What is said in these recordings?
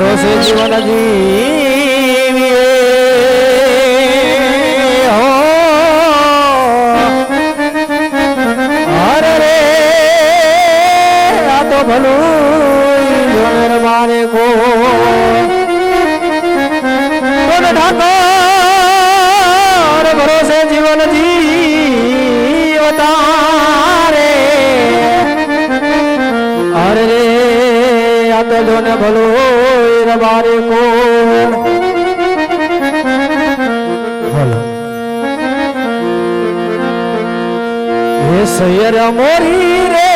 ભરોસે જીવન જીવીએ હો અરે રે આ તો ભલું જોનર મારે કો ઠાકોર ભરોસે જીવન જીવતા રે અરે રે આ તો જોને ભલું રબારે કો હે સૈયર મોરી રે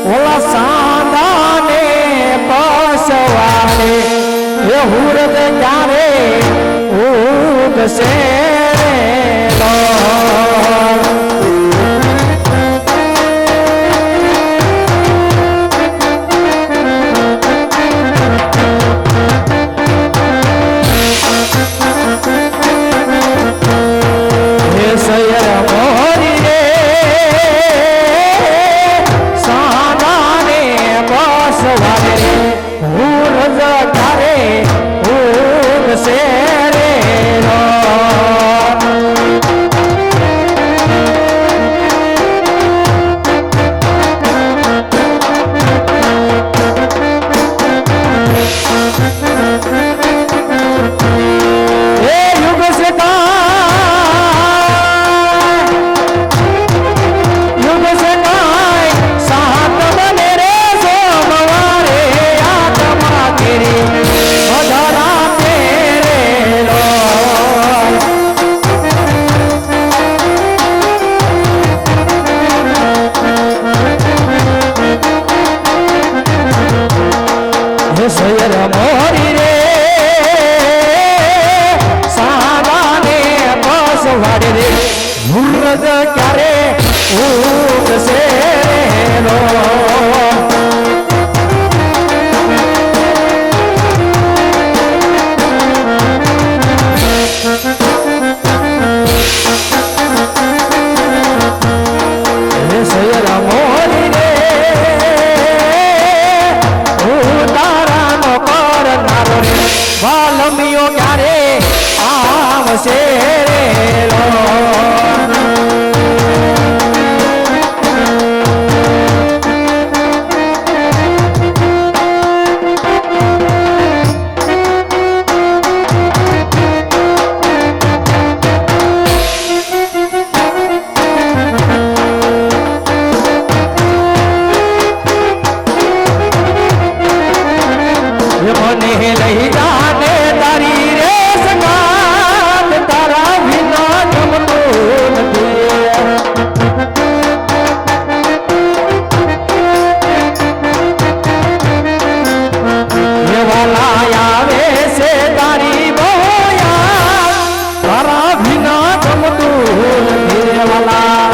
ઓલા સાંદાને પસવાને એ હુરદ ક્યારે ઉગશે સૈયર મોરી રે સાદાને બસ વાડે રે હુરદ ક્યારે ઉગશે રો સૈયર મોરી રે વાલમીઓ ક્યારે આવશે રે મને લઈ જાને તારી રે સંગાત તારા વિના ગમતું નથી વાલા આવે છે તારી બોયા તારા વિના ગમતું નથી વાલા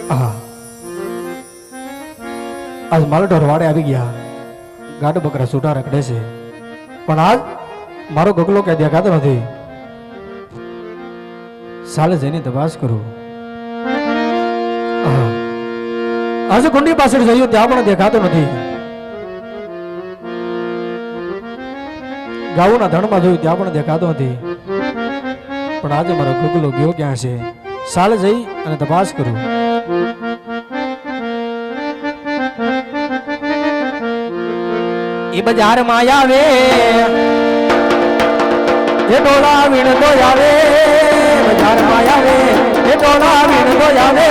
હા આજ માલઢોર વાડે આવી ગયા, ગાડ બકરા છૂટા રખડે છે, પણ આજ મારો ગગલો ક્યાં દેખાતો નથી. સાલે જઈને તપાસ કરું. આજે કુંડી પાછળ જયું ત્યાં પણ દેખાતો નથી. ગાઉના ધણમાં જોયું ત્યાં પણ દેખાતો નથી. પણ આજે મારો ગગલો ગયો ક્યાં છે? સાલે જઈ અને તપાસ કરું. એ બજાર માં આવે એ ડોળા વીણ તો આવે, બજાર માં આવે એ ડોળા વીણ તો આવે,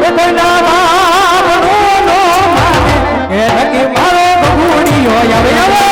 એ કોઈના બાપનો નો માને એ નકી મારો બગુડીયો આવે આવે.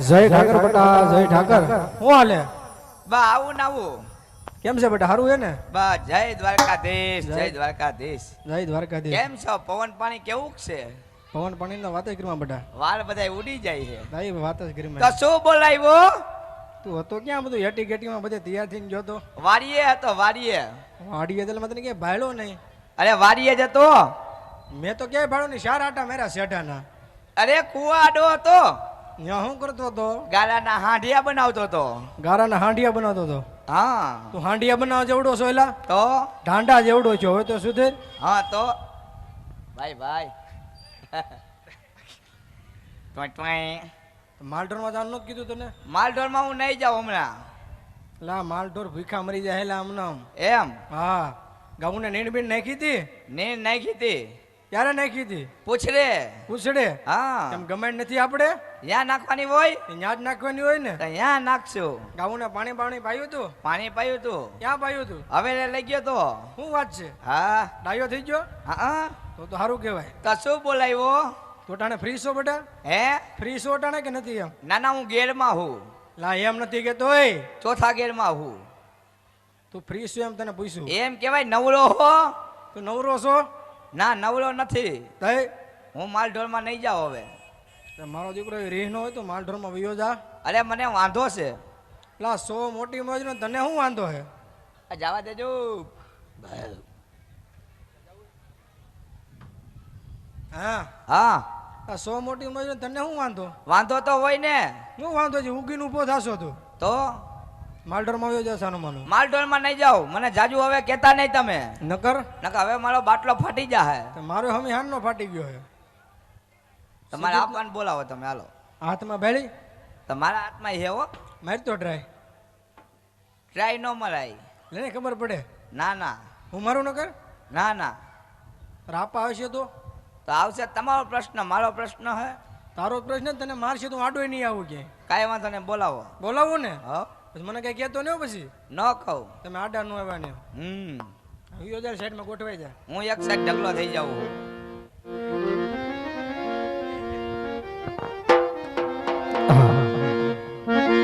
જય ઠાકર બેટા, જય ઠાકર. હું હાલે? બા આવું ને આવું. કેમ છે બેટા? સારું હે ને? બા જય દ્વારકાધીશ, જય દ્વારકાધીશ. જય દ્વારકાધીશ. કેમ છો? પવન પાણી કેવું છે? પવન પાણી ના વાત જ કરીમાં બેટા. વાળ બધા ઉડી જાય છે. ભાઈ વાત જ કરીમાં. તો શું બોલાવ્યો? તું હતો ક્યાં? બધું હેટી ગેટી માં બધે તૈયાર થઈને ગયો તો? વાડીએ હતો, વાડીએ. વાડીએ એટલે મને કે ભાળ્યો નહીં. અરે વાડીએ જ હતો. મેં તો ક્યાંય ભાળ્યો નહીં. ચાર આટા મેરા શેઠાના. અરે કુવા આડો હતો. ત્યાં શું કરતો હતો? ગાલાના હાંડિયા બનાવતો હતો. ગારાના હાંડિયા બનાવતો હતો. હા. તું હાંડિયા બનાવ જેવડો છો એલા? તો ઢાંડા જેવડો છો. હવે તો સુધીર. હા તો ભાઈ ભાઈ માલઢોર માં જવાનું નથી કીધું તને? માલઢોર માં હું નહીં જાઉં હમણાં. લા માલઢોર ભીખા મરી જાય હેલા હમણાં. એમ? હા. ગાઉને નીણ બીણ નાખી હતી? નીણ નાખી હતી. ક્યારે નાખી હતી? પૂછડે. પૂછડે? હા. એમ ગમે નથી આપણે? ત્યાં નાખવાની હોય? ત્યાં જ નાખવાની હોય ને. ત્યાં નાખશું. ગાઉને પાણી પાણી પાયું તું? પાણી પાયું તું. ક્યાં પાયું તું? હવે લઈ ગયો તો. શું વાત છે? હા. ડાયો થઈ ગયો? હા. તો સારું કહેવાય. તો શું બોલાવ્યો? તો ટાણે ફ્રી છો બેટા? હે? ફ્રી છો ટાણે કે નથી એમ? ના ના હું ગેરમાં હું. લા એમ નથી કેતો એ. ચોથા ગેરમાં હું. તું ફ્રી છો એમ તને પૂછ્યું? એમ કેવાય નવરો હો. તું નવરો છો? ના નવરો નથી. તઈ હું માલઢોરમાં નહીં જાઉં હવે. મારો દીકરો રીહ નો હોય તો માલઢોરમાં વયો જા. અરે મને વાંધો છે. લા સો મોટી મોજ નો તને શું વાંધો હે? જવા દેજો. હા હા. સો મોટી મોજ નો તને શું વાંધો? વાંધો તો હોય ને. શું વાંધો છે? ઉગીને ઉભો થાશો તું તો માલઢોરમાં વયો જા સાનું માનું. માલઢોરમાં નહીં જાઉં. મને જાજુ હવે કહેતા નહીં તમે. નકર હવે મારો બાટલો ફાટી જાય. મારો હમી હાન નો ફાટી ગયો હે. તમારે આપવાને બોલાવો તમે. હાલો. હાથમાં ભેળી? તમારા હાથમાં હે હો. મારી તો ટ્રાય. ટ્રાય નો મરાય. લેને ખબર પડે. ના ના. હું મારું ન કર. ના ના. રાપા આવશે તો આવશે. તમારો પ્રશ્ન, મારો પ્રશ્ન હે. તારો પ્રશ્ન તને મારશે તો આડો નહીં આવું કે. કાંઈ વાંધો નહીં. બોલાવો. બોલાવું ને? હા. પછી મને કઈ કહેતો નહીં પછી. ન કહું. તમે આડા નો આવ્યા ને. 20,000 સાઈડમાં ગોઠવાઈ જાય. હું એક સાઈડ ઢગલો થઈ જાઉં.